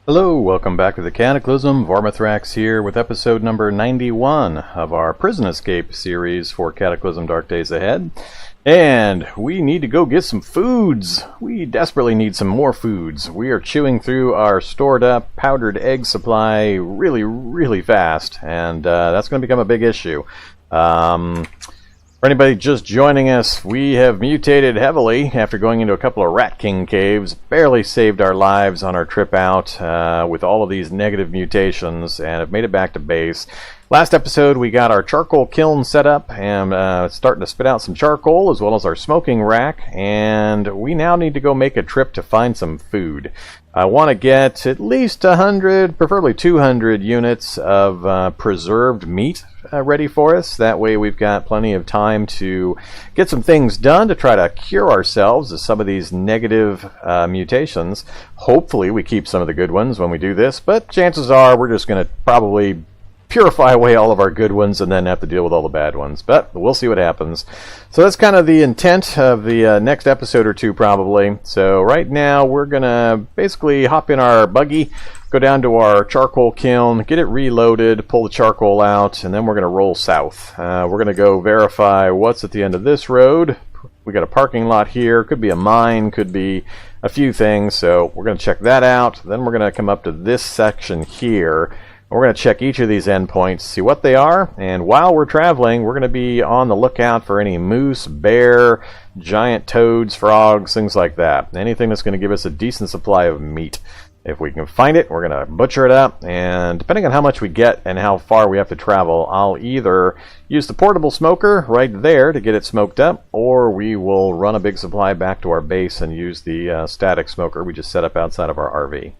Hello, welcome back to the Cataclysm. Vormithrax here with episode number 91 of our Prison Escape series for Cataclysm Dark Days Ahead. And we need to go get some foods. We desperately need some more foods. We are chewing through our stored up powdered egg supply really fast, and that's going to become a big issue. For anybody just joining us, we have mutated heavily after going into a couple of Rat King caves. Barely saved our lives on our trip out with all of these negative mutations and have made it back to base. Last episode we got our charcoal kiln set up and starting to spit out some charcoal as well as our smoking rack, and we now need to go make a trip to find some food. I want to get at least 100, preferably 200 units of preserved meat ready for us. That way we've got plenty of time to get some things done to try to cure ourselves of some of these negative mutations. Hopefully we keep some of the good ones when we do this, but chances are we're just going to probably purify away all of our good ones and then have to deal with all the bad ones, but we'll see what happens. So that's kind of the intent of the next episode or two probably. So right now we're gonna basically hop in our buggy, go down to our charcoal kiln, get it reloaded, pull the charcoal out, and then we're gonna roll south. We're gonna go verify what's at the end of this road. We got a parking lot here, could be a mine, could be a few things, so we're gonna check that out. Then we're gonna come up to this section here. We're going to check each of these endpoints, see what they are, and while we're traveling, we're going to be on the lookout for any moose, bear, giant toads, frogs, things like that. Anything that's going to give us a decent supply of meat. If we can find it, we're going to butcher it up, and depending on how much we get and how far we have to travel, I'll either use the portable smoker right there to get it smoked up, or we will run a big supply back to our base and use the static smoker we just set up outside of our RV.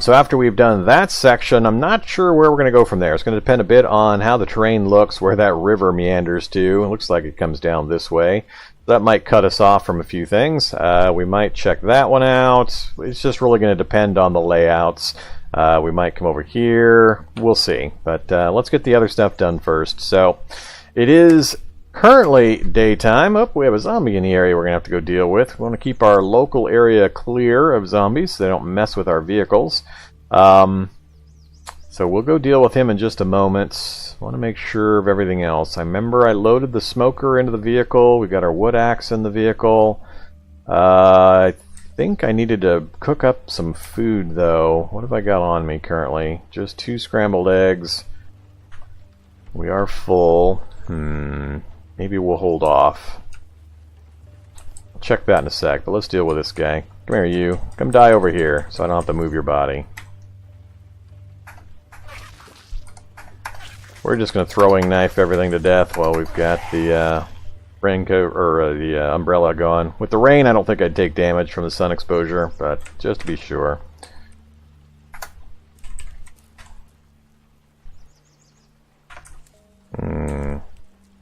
So after we've done that section, I'm not sure where we're going to go from there. It's going to depend a bit on how the terrain looks, where that river meanders to. It looks like it comes down this way. That might cut us off from a few things. We might check that one out. It's just really going to depend on the layouts. We might come over here. We'll see. But let's get the other stuff done first. So it is currently daytime. Oh, we have a zombie in the area we're going to have to go deal with. We want to keep our local area clear of zombies so they don't mess with our vehicles. So we'll go deal with him in just a moment. I want to make sure of everything else. I remember I loaded the smoker into the vehicle. We've got our wood axe in the vehicle. I think I needed to cook up some food though. What have I got on me currently? Just 2 scrambled eggs. We are full. Maybe we'll hold off. I'll check that in a sec, but let's deal with this guy. Come here, you. Come die over here, so I don't have to move your body. We're just going to throwing knife everything to death while we've got the raincoat or the umbrella going. With the rain, I don't think I'd take damage from the sun exposure, but just to be sure.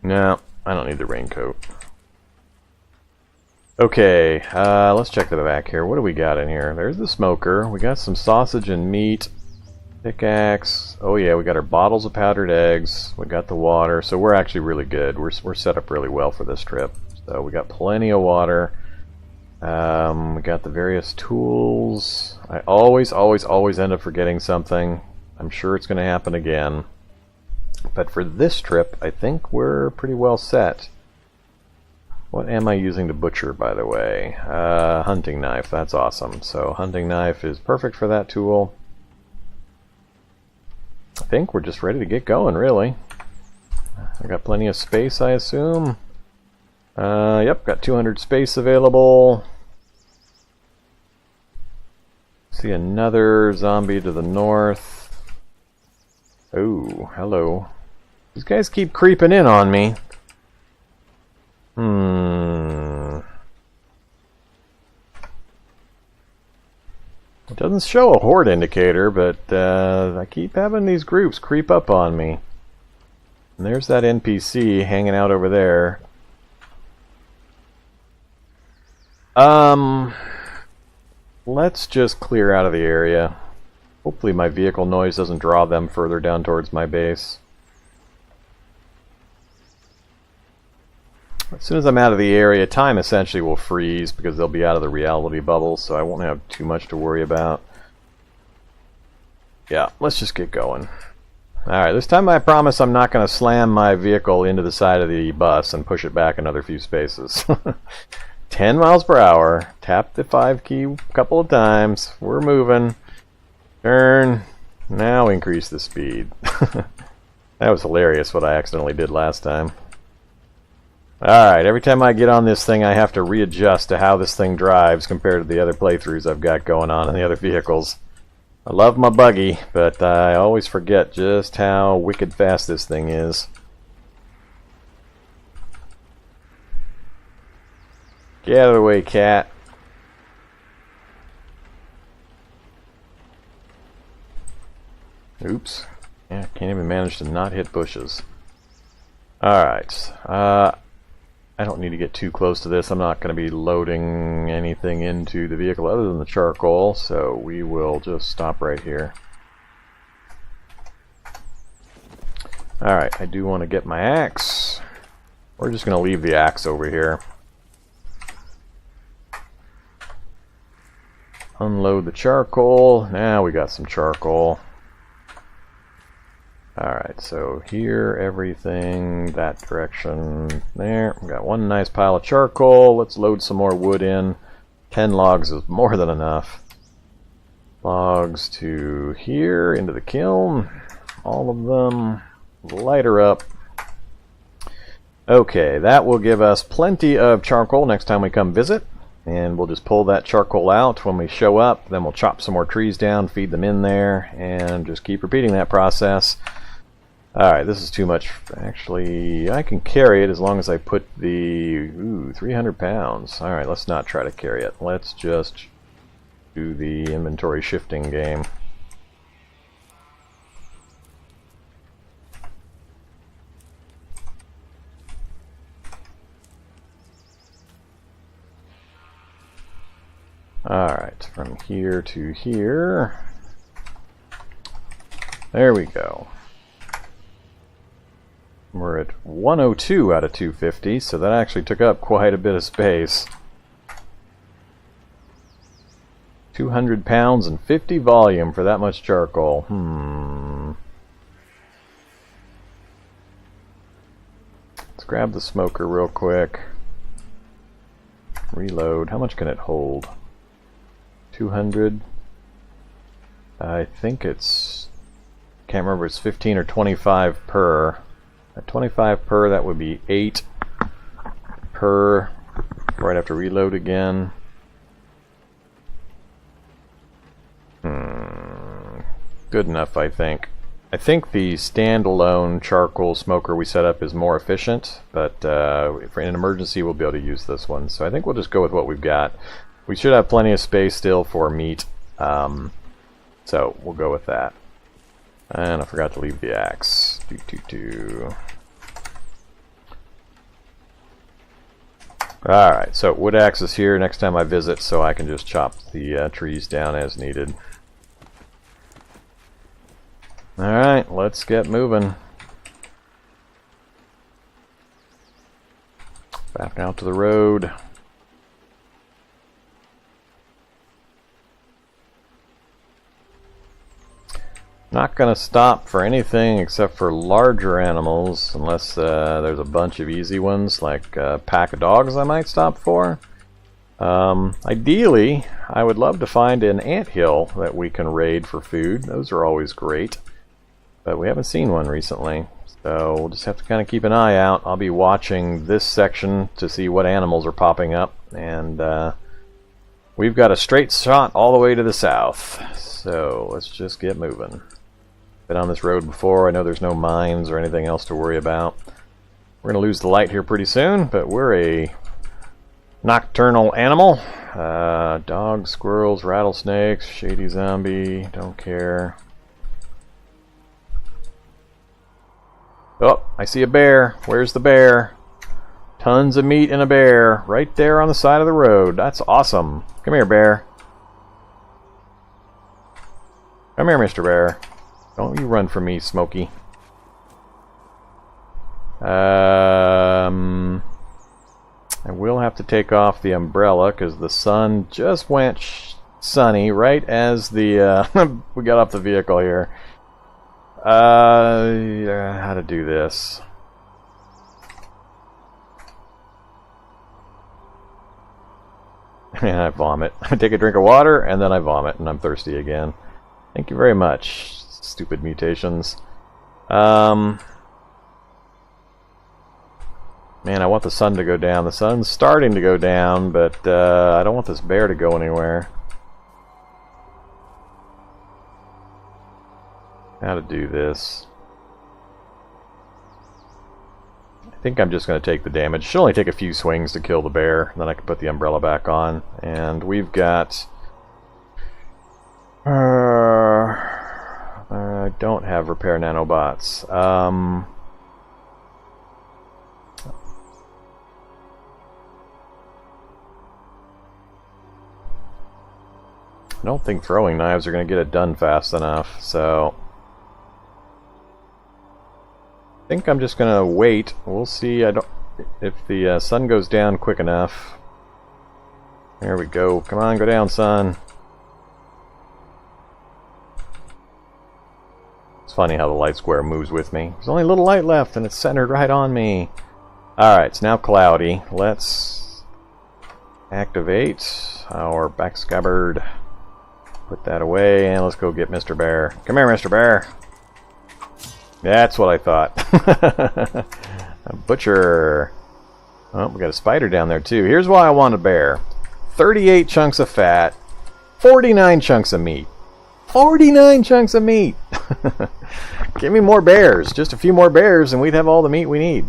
No, I don't need the raincoat. Okay, let's check the back here. What do we got in here? There's the smoker. We got some sausage and meat. Pickaxe. Oh yeah, we got our bottles of powdered eggs. We got the water. So we're actually really good. We're set up really well for this trip. So we got plenty of water. We got the various tools. I always end up forgetting something. I'm sure it's going to happen again. But for this trip, I think we're pretty well set. What am I using to butcher, by the way? Hunting knife. That's awesome. So hunting knife is perfect for that tool. I think we're just ready to get going, really. I got plenty of space, I assume. Yep, got 200 space available. See another zombie to the north. Oh, hello. These guys keep creeping in on me. It doesn't show a horde indicator, but I keep having these groups creep up on me. And there's that NPC hanging out over there. Let's just clear out of the area. Hopefully my vehicle noise doesn't draw them further down towards my base. As soon as I'm out of the area, time essentially will freeze because they'll be out of the reality bubble, so I won't have too much to worry about. Yeah, let's just get going. Alright, this time I promise I'm not going to slam my vehicle into the side of the bus and push it back another few spaces. 10 miles per hour. Tap the 5 key a couple of times. We're moving. Turn. Now increase the speed. That was hilarious what I accidentally did last time. Alright, every time I get on this thing I have to readjust to how this thing drives compared to the other playthroughs I've got going on in the other vehicles. I love my buggy, but I always forget just how wicked fast this thing is. Get out of the way, cat. Oops. Yeah, can't even manage to not hit bushes. Alright. I don't need to get too close to this. I'm not going to be loading anything into the vehicle other than the charcoal, so we will just stop right here. Alright, I do want to get my axe. We're just going to leave the axe over here. Unload the charcoal. Now we got some charcoal. Alright, so here, everything, that direction, there. We got one nice pile of charcoal. Let's load some more wood in. 10 logs is more than enough. Logs to here, into the kiln. All of them. Light her up. Okay, that will give us plenty of charcoal next time we come visit. And we'll just pull that charcoal out when we show up. Then we'll chop some more trees down, feed them in there, and just keep repeating that process. Alright, this is too much. Actually, I can carry it as long as I put the... 300 pounds. Alright, let's not try to carry it. Let's just do the inventory shifting game. Alright, from here to here. There we go. We're at 102 out of 250, so that actually took up quite a bit of space. 200 pounds and 50 volume for that much charcoal. Let's grab the smoker real quick. Reload. How much can it hold? 200. I think it's... can't remember if it's 15 or 25 per. At 25 per, that would be 8 per. Before I'd have to reload again. Good enough, I think. I think the standalone charcoal smoker we set up is more efficient, but for an emergency we'll be able to use this one. So I think we'll just go with what we've got. We should have plenty of space still for meat, so we'll go with that. And I forgot to leave the axe. Alright, so wood axe is here next time I visit, so I can just chop the trees down as needed. Alright, let's get moving. Back out to the road. Not going to stop for anything except for larger animals, unless there's a bunch of easy ones, like a pack of dogs I might stop for. Ideally, I would love to find an anthill that we can raid for food. Those are always great, but we haven't seen one recently, so we'll just have to kind of keep an eye out. I'll be watching this section to see what animals are popping up, and we've got a straight shot all the way to the south, so let's just get moving. Been on this road before. I know there's no mines or anything else to worry about. We're going to lose the light here pretty soon, but we're a nocturnal animal. Dogs, squirrels, rattlesnakes, shady zombie, don't care. Oh, I see a bear. Where's the bear? Tons of meat and a bear right there on the side of the road. That's awesome. Come here, bear. Come here, Mr. Bear. Don't you run from me, Smokey. I will have to take off the umbrella because the sun just went sunny right as the we got off the vehicle here. How to do this? And I vomit. I take a drink of water and then I vomit and I'm thirsty again. Thank you very much, stupid mutations. Man, I want the sun to go down. The sun's starting to go down, but I don't want this bear to go anywhere. How to do this? I think I'm just going to take the damage. Should only take a few swings to kill the bear. Then I can put the umbrella back on. And we've got... I don't have repair nanobots. I don't think throwing knives are going to get it done fast enough, so... I think I'm just going to wait. We'll see if the sun goes down quick enough. There we go. Come on, go down, sun. It's funny how the light square moves with me. There's only a little light left, and it's centered right on me. Alright, it's now cloudy. Let's activate our back scabbard. Put that away, and let's go get Mr. Bear. Come here, Mr. Bear. That's what I thought. A butcher. Oh, we got a spider down there too. Here's why I want a bear. 38 chunks of fat, 49 chunks of meat. 49 chunks of meat! Give me more bears. Just a few more bears and we'd have all the meat we need.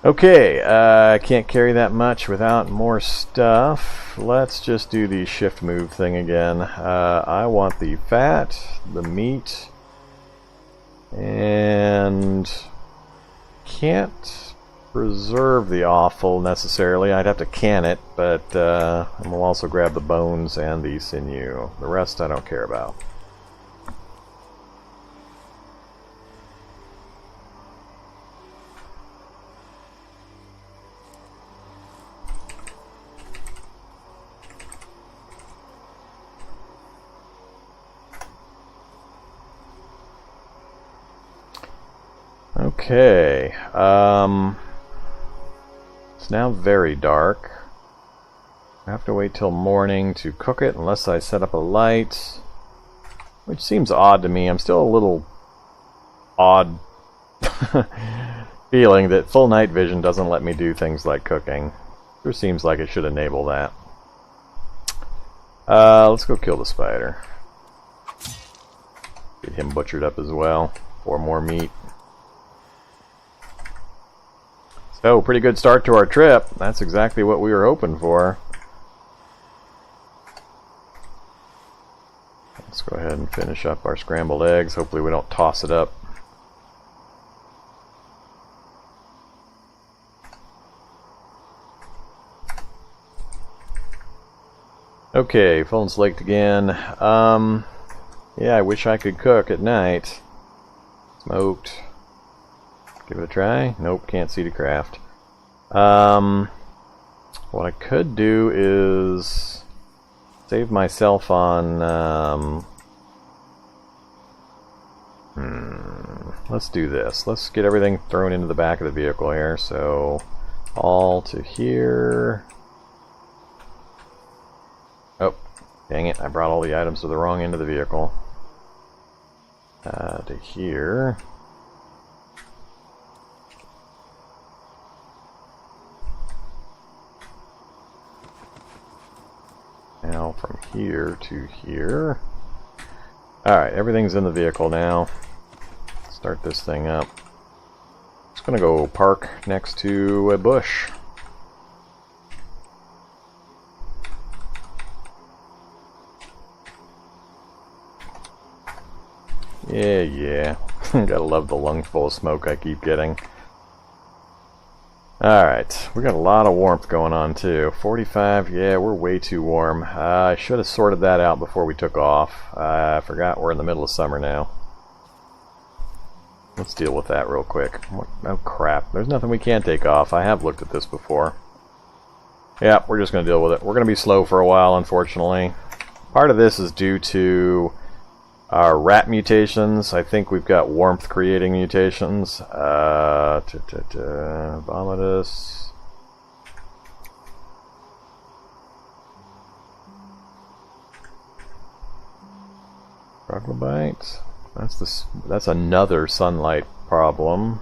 Okay, I can't carry that much without more stuff. Let's just do the shift move thing again. I want the fat, the meat, and can't preserve the offal necessarily. I'd have to can it, but we'll also grab the bones and the sinew. The rest I don't care about. Okay, it's now very dark. I have to wait till morning to cook it unless I set up a light, which seems odd to me. I'm still a little odd feeling that full night vision doesn't let me do things like cooking. Sure seems like it should enable that. Let's go kill the spider. Get him butchered up as well for more meat. So, pretty good start to our trip. That's exactly what we were hoping for. Let's go ahead and finish up our scrambled eggs. Hopefully we don't toss it up. Okay, phone's flaked again. Yeah, I wish I could cook at night. Smoked. Give it a try. Nope, can't see to craft. What I could do is save myself on... let's do this. Let's get everything thrown into the back of the vehicle here. So, all to here. Oh, dang it. I brought all the items to the wrong end of the vehicle. To here. Now from here to here. Alright, everything's in the vehicle now. Start this thing up. Just gonna go park next to a bush. Yeah. Gotta love the lungs full of smoke I keep getting. Alright, we got a lot of warmth going on too. 45, yeah, we're way too warm. I should have sorted that out before we took off. I forgot we're in the middle of summer now. Let's deal with that real quick. Oh crap, there's nothing we can't take off. I have looked at this before. Yeah, we're just going to deal with it. We're going to be slow for a while, unfortunately. Part of this is due to our rat mutations. I think we've got warmth creating mutations. Vomitus. Troglodyte. That's another sunlight problem.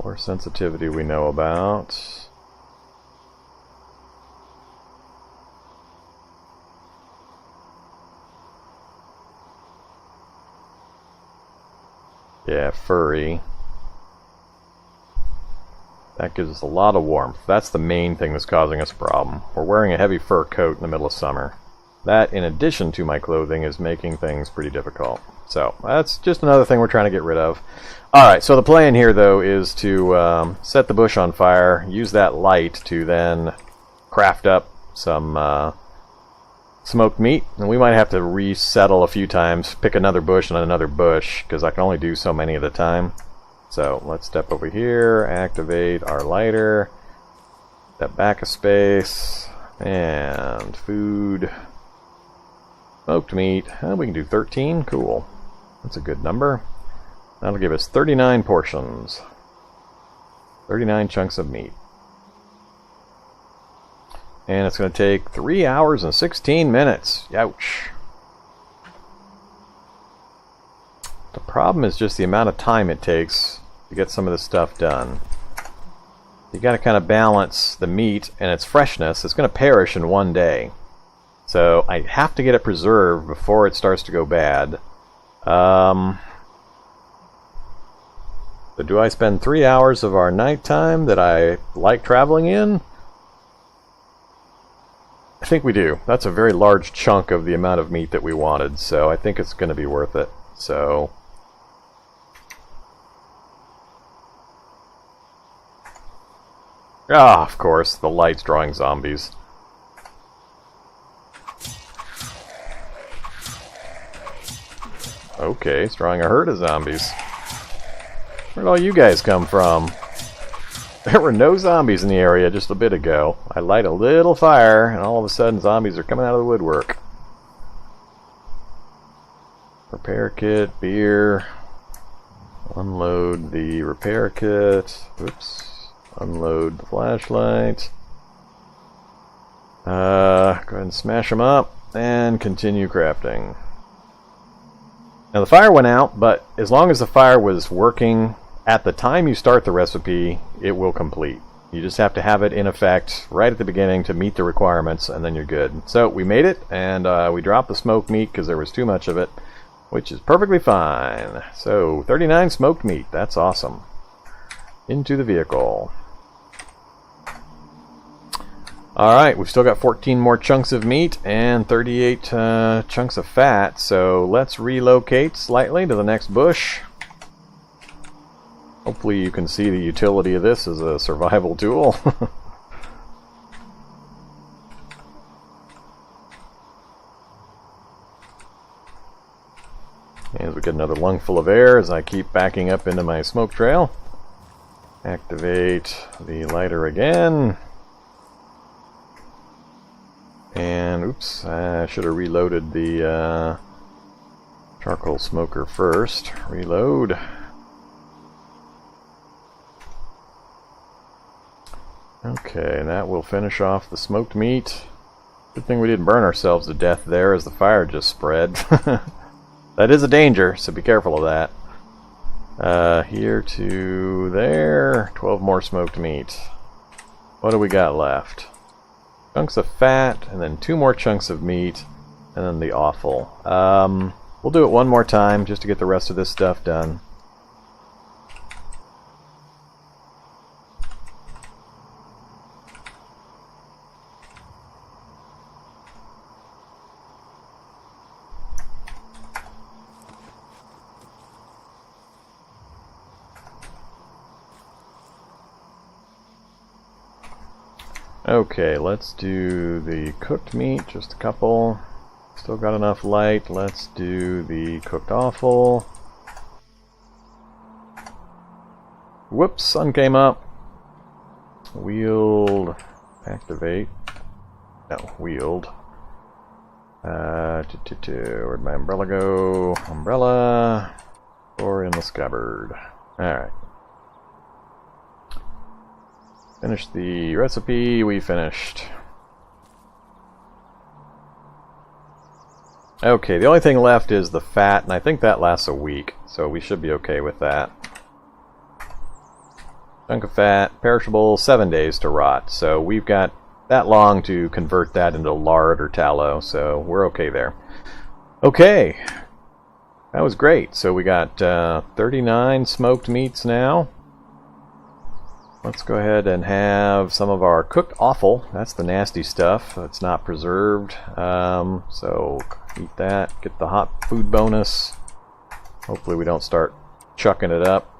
More sensitivity we know about. Yeah, furry. That gives us a lot of warmth. That's the main thing that's causing us a problem. We're wearing a heavy fur coat in the middle of summer. That, in addition to my clothing, is making things pretty difficult. So, that's just another thing we're trying to get rid of. Alright, so the plan here, though, is to set the bush on fire, use that light to then craft up some smoked meat. And we might have to resettle a few times, pick another bush and another bush, because I can only do so many at a time. So, let's step over here, activate our lighter, step back a space, and food. Smoked meat. We can do 13. Cool. That's a good number. That'll give us 39 portions. 39 chunks of meat. And it's going to take 3 hours and 16 minutes. Ouch. The problem is just the amount of time it takes to get some of this stuff done. You got to kind of balance the meat and its freshness. It's going to perish in one day. So I have to get it preserved before it starts to go bad. So do I spend 3 hours of our nighttime that I like traveling in? I think we do. That's a very large chunk of the amount of meat that we wanted, so I think it's going to be worth it. So of course, the light's drawing zombies. Okay, it's drawing a herd of zombies. Where'd all you guys come from? There were no zombies in the area just a bit ago. I light a little fire, and all of a sudden zombies are coming out of the woodwork. Repair kit, beer. Unload the repair kit. Oops. Unload the flashlight. Go ahead and smash them up, and continue crafting. Now the fire went out, but as long as the fire was working at the time you start the recipe, it will complete. You just have to have it in effect right at the beginning to meet the requirements, and then you're good. So we made it, and we dropped the smoked meat because there was too much of it, which is perfectly fine. So 39 smoked meat, that's awesome. Into the vehicle. Alright, we've still got 14 more chunks of meat and 38 chunks of fat, so let's relocate slightly to the next bush. Hopefully you can see the utility of this as a survival tool. And we get another lungful of air as I keep backing up into my smoke trail. Activate the lighter again. And, oops, I should have reloaded the charcoal smoker first. Reload. Okay, and that will finish off the smoked meat. Good thing we didn't burn ourselves to death there as the fire just spread. That is a danger, so be careful of that. Here to there. 12 more smoked meat. What do we got left? Chunks of fat, and then 2 more chunks of meat, and then the offal. We'll do it one more time just to get the rest of this stuff done. Okay, let's do the cooked meat, just a couple. Still got enough light. Let's do the cooked offal. Whoops, sun came up. Wield. Activate. No, wield. Where'd my umbrella go? Umbrella. Or in the scabbard. Alright. Finish the recipe. We finished. Okay, the only thing left is the fat, and I think that lasts a week, so we should be okay with that. Chunk of fat, perishable, 7 days to rot, so we've got that long to convert that into lard or tallow, so we're okay there. Okay, that was great. So we got 39 smoked meats now. Let's go ahead and have some of our cooked offal. That's the nasty stuff. It's not preserved. So eat that. Get the hot food bonus. Hopefully we don't start chucking it up.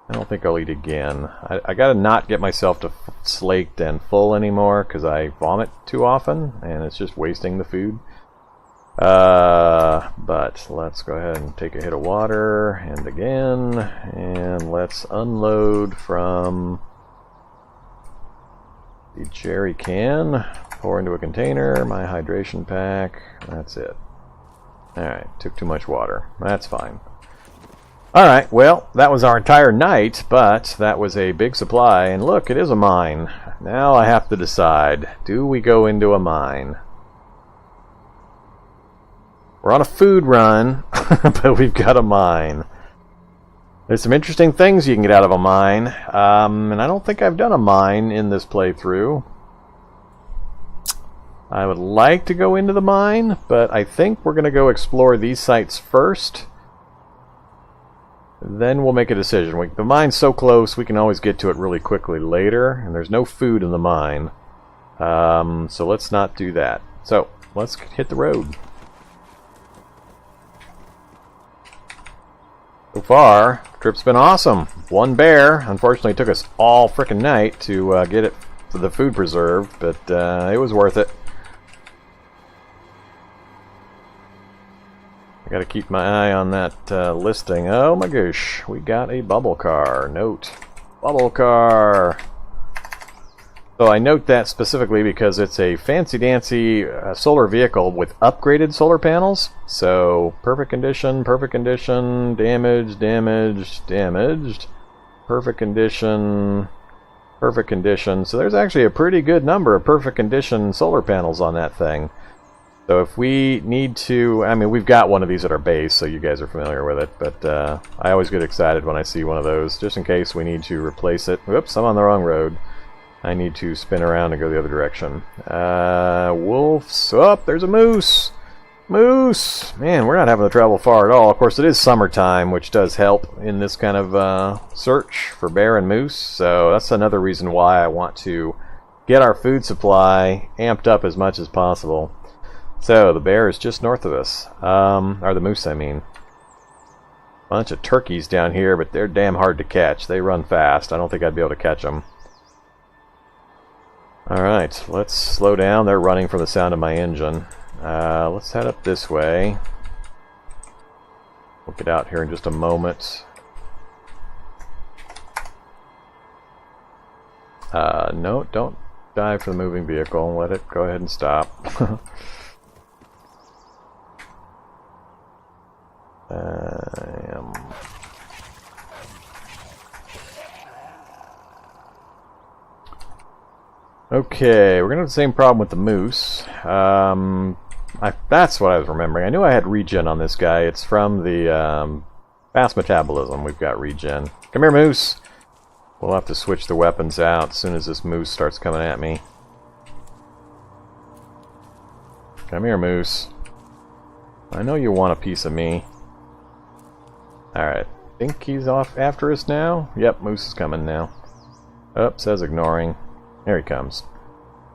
I don't think I'll eat again. I gotta not get myself to slaked and full anymore because I vomit too often and it's just wasting the food. But let's go ahead and take a hit of water, and again, and let's unload from the jerry can, pour into a container, my hydration pack, that's it. Alright, took too much water, that's fine. Alright, well, that was our entire night, but that was a big supply, and look, it is a mine. Now I have to decide, do we go into a mine? We're on a food run, but we've got a mine. There's some interesting things you can get out of a mine, and I don't think I've done a mine in this playthrough. I would like to go into the mine, but I think we're going to go explore these sites first. Then we'll make a decision. The mine's so close, we can always get to it really quickly later, and there's no food in the mine. So let's not do that. So, let's hit the road. So far, trip's been awesome. One bear. Unfortunately, it took us all frickin' night to get it for the food preserved, but it was worth it. I gotta keep my eye on that listing. Oh my gosh, we got a bubble car. Note. Bubble car. So I note that specifically because it's a fancy-dancy solar vehicle with upgraded solar panels. So perfect condition, damaged, damaged, perfect condition, perfect condition. So there's actually a pretty good number of perfect condition solar panels on that thing. So if we need to, I mean, we've got one of these at our base, so you guys are familiar with it, but I always get excited when I see one of those, just in case we need to replace it. Whoops, I'm on the wrong road. I need to spin around and go the other direction. Wolves. Oh, there's a moose. Moose. Man, we're not having to travel far at all. Of course, it is summertime, which does help in this kind of search for bear and moose. So that's another reason why I want to get our food supply amped up as much as possible. So the bear is just north of us. Or the moose, I mean. Bunch of turkeys down here, but they're damn hard to catch. They run fast. I don't think I'd be able to catch them. Alright, let's slow down. They're running from the sound of my engine. Let's head up this way. We'll get out here in just a moment. No, don't dive for the moving vehicle. Let it go ahead and stop. Okay, we're going to have the same problem with the moose. That's what I was remembering. I knew I had regen on this guy. It's from the fast metabolism. We've got regen. Come here, moose! We'll have to switch the weapons out as soon as this moose starts coming at me. Come here, moose. I know you want a piece of me. Alright, think he's off after us now? Yep, moose is coming now. Oh, says ignoring. There he comes.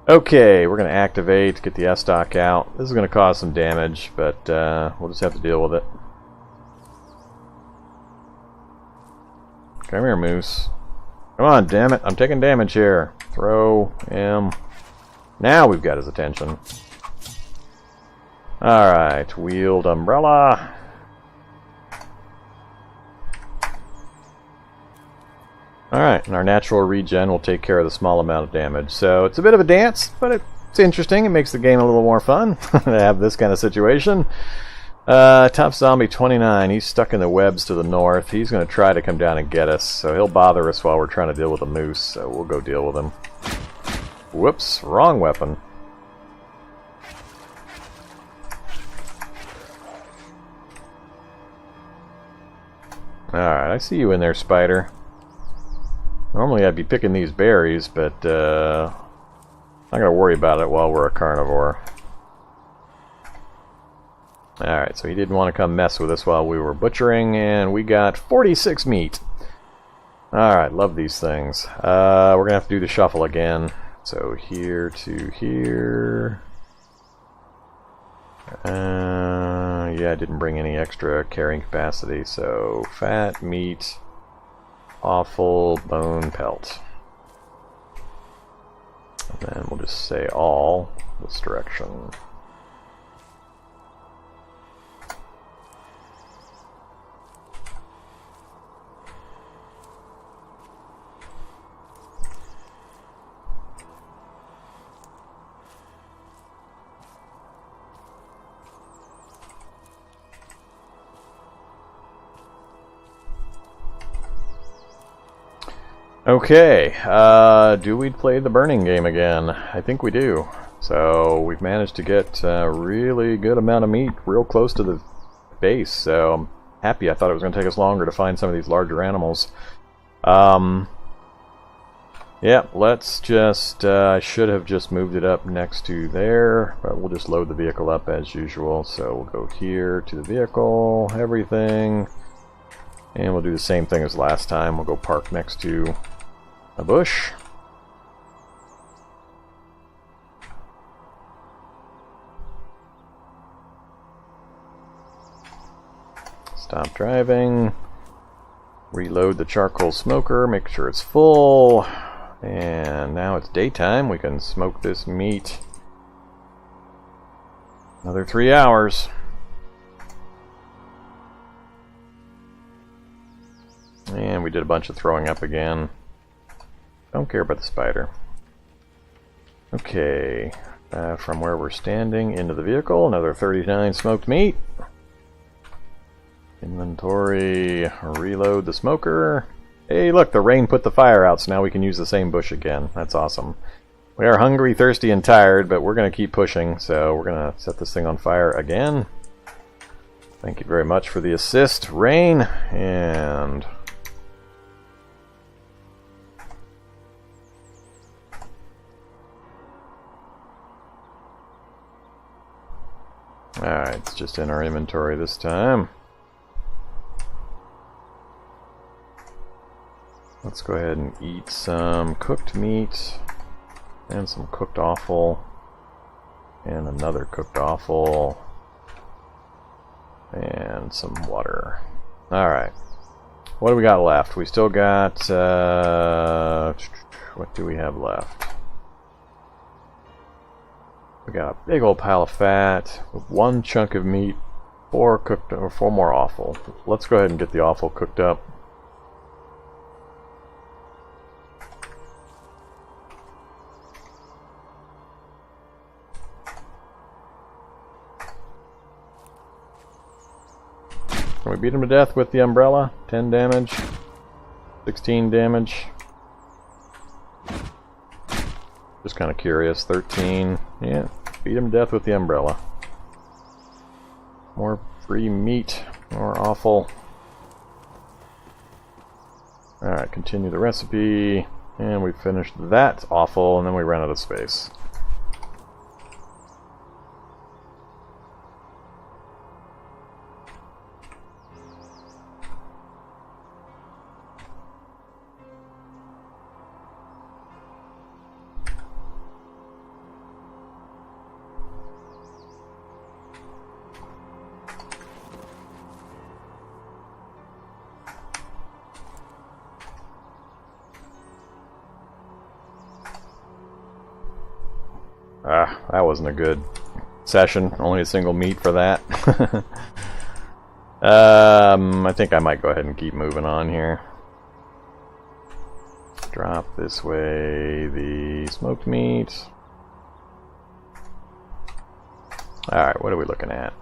Okay, we're going to activate, get the S-Stock out. This is going to cause some damage, but we'll just have to deal with it. Come here, moose. Come on, damn it. I'm taking damage here. Throw him. Now we've got his attention. Alright, wield umbrella. Alright, and our natural regen will take care of the small amount of damage. So it's a bit of a dance, but it's interesting. It makes the game a little more fun to have this kind of situation. Top zombie 29. He's stuck in the webs to the north. He's going to try to come down and get us, so he'll bother us while we're trying to deal with a moose, so we'll go deal with him. Whoops, wrong weapon. Alright, I see you in there, spider. Normally I'd be picking these berries, but not going to worry about it while we're a carnivore. Alright, so he didn't want to come mess with us while we were butchering, and we got 46 meat. Alright, love these things. We're going to have to do the shuffle again. So here to here. Yeah, I didn't bring any extra carrying capacity, so fat, meat, offal, bone, pelt. And then we'll just say all this direction. Okay, do we play the burning game again? I think we do. So we've managed to get a really good amount of meat real close to the base, so I'm happy. I thought it was going to take us longer to find some of these larger animals. Yeah, let's just, I should have just moved it up next to there, but we'll just load the vehicle up as usual. So we'll go here to the vehicle, everything, and we'll do the same thing as last time. We'll go park next to a bush. Stop driving. Reload the charcoal smoker, make sure it's full. And now it's daytime. We can smoke this meat. Another 3 hours. And we did a bunch of throwing up again. Don't care about the spider. Okay, from where we're standing into the vehicle, another 39 smoked meat. Inventory, reload the smoker. Hey, look, the rain put the fire out, so now we can use the same bush again. That's awesome. We are hungry, thirsty, and tired, but we're going to keep pushing, so we're going to set this thing on fire again. Thank you very much for the assist, rain, and... Alright, it's just in our inventory this time. Let's go ahead and eat some cooked meat and some cooked offal and another cooked offal and some water. Alright, what do we got left? We still got, what do we have left? We got a big old pile of fat, one chunk of meat, 4 cooked or 4 more offal. Let's go ahead and get the offal cooked up. Can we beat him to death with the umbrella? 10 damage, 16 damage. Just kind of curious. 13. Yeah, beat him to death with the umbrella. More free meat. More offal. Alright, continue the recipe. And we finished that offal, and then we ran out of space. That wasn't a good session. Only a single meat for that. I think I might go ahead and keep moving on here. drop this way the smoked meat. Alright, what are we looking at?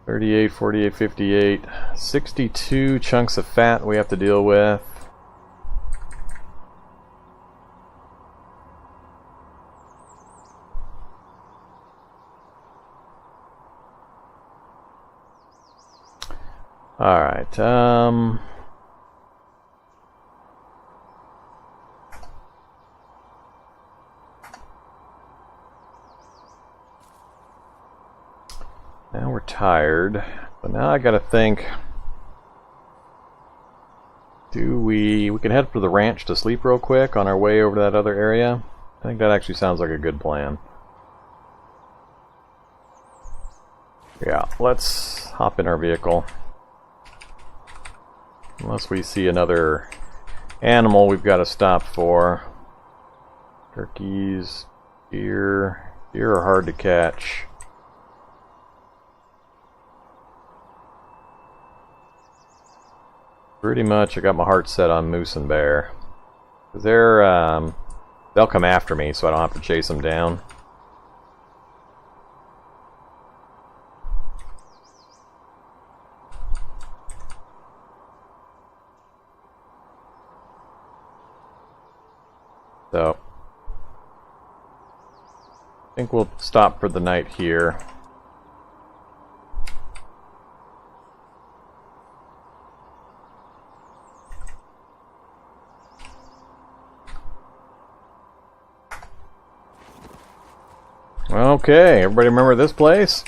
38, 48, 58, 62 chunks of fat we have to deal with. Alright, now we're tired, but now I gotta think, we can head up to the ranch to sleep real quick on our way over to that other area. I think that actually sounds like a good plan. Yeah, let's hop in our vehicle. Unless we see another animal we've got to stop for. Turkeys, deer. Deer are hard to catch. Pretty much I got my heart set on moose and bear. They'll come after me, so I don't have to chase them down. So, I think we'll stop for the night here. Okay, everybody remember this place?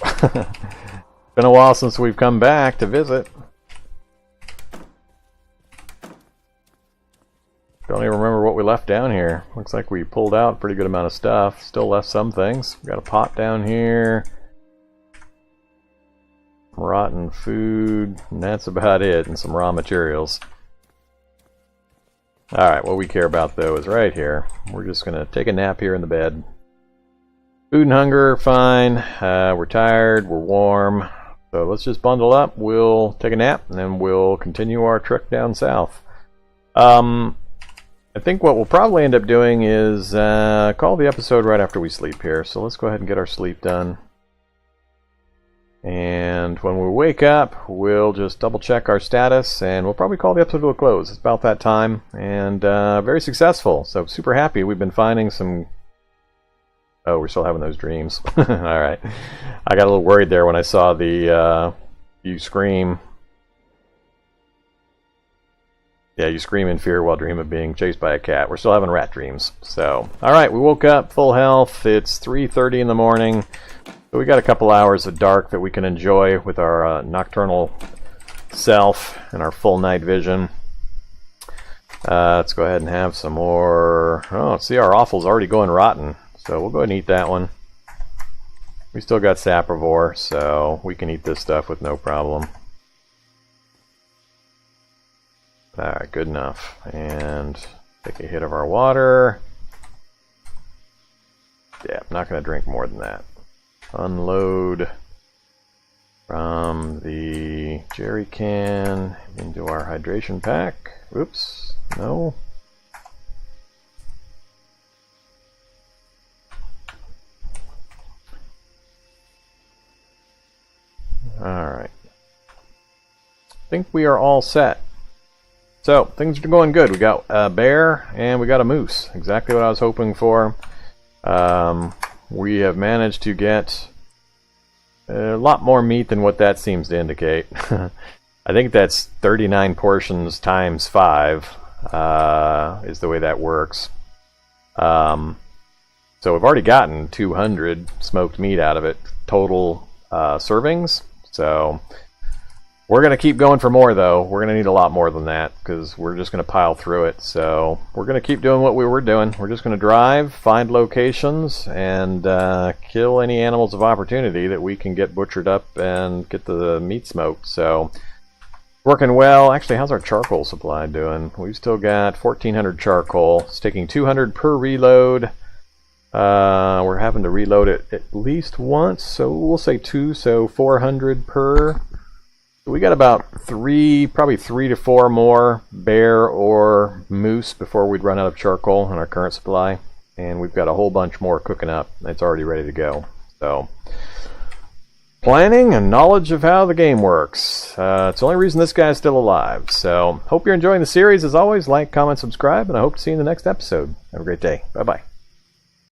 Been a while since we've come back to visit. Don't even remember what we left down here. Looks like we pulled out a pretty good amount of stuff. Still left some things. We got a pot down here. Rotten food. And that's about it. And some raw materials. Alright, what we care about though is right here. We're just going to take a nap here in the bed. Food and hunger, fine. We're tired. We're warm. So let's just bundle up. We'll take a nap. And then we'll continue our trek down south. I think what we'll probably end up doing is call the episode right after we sleep here. So let's go ahead and get our sleep done. And when we wake up, we'll just double check our status and we'll probably call the episode to a close. It's about that time. And very successful. So super happy. We've been finding some... Oh, we're still having those dreams. Alright. I got a little worried there when I saw the you scream. Yeah, you scream in fear while dream of being chased by a cat. We're still having rat dreams. So, alright, we woke up, full health. It's 3:30 in the morning. So we got a couple hours of dark that we can enjoy with our nocturnal self and our full night vision. Let's go ahead and have some more... Oh, see, our offal's already going rotten. So we'll go ahead and eat that one. We still got saprivore, so we can eat this stuff with no problem. Alright, good enough. And take a hit of our water. Yeah, I'm not going to drink more than that. Unload from the jerry can into our hydration pack. Oops, no. Alright. I think we are all set. So, things are going good. We got a bear and we got a moose. Exactly what I was hoping for. We have managed to get a lot more meat than what that seems to indicate. I think that's 39 portions times 5 is the way that works. So we've already gotten 200 smoked meat out of it, total servings. So we're going to keep going for more, though. We're going to need a lot more than that because we're just going to pile through it. So we're going to keep doing what we were doing. We're just going to drive, find locations, and kill any animals of opportunity that we can get butchered up and get the meat smoked. So working well. Actually, how's our charcoal supply doing? We've still got 1,400 charcoal. It's taking 200 per reload. We're having to reload it at least once, so we'll say 2, so 400 per. We got about probably 3 to 4 more bear or moose before we'd run out of charcoal in our current supply. And we've got a whole bunch more cooking up. It's already ready to go. So, planning and knowledge of how the game works. It's the only reason this guy's still alive. So, hope you're enjoying the series. As always, like, comment, subscribe, and I hope to see you in the next episode. Have a great day. Bye-bye.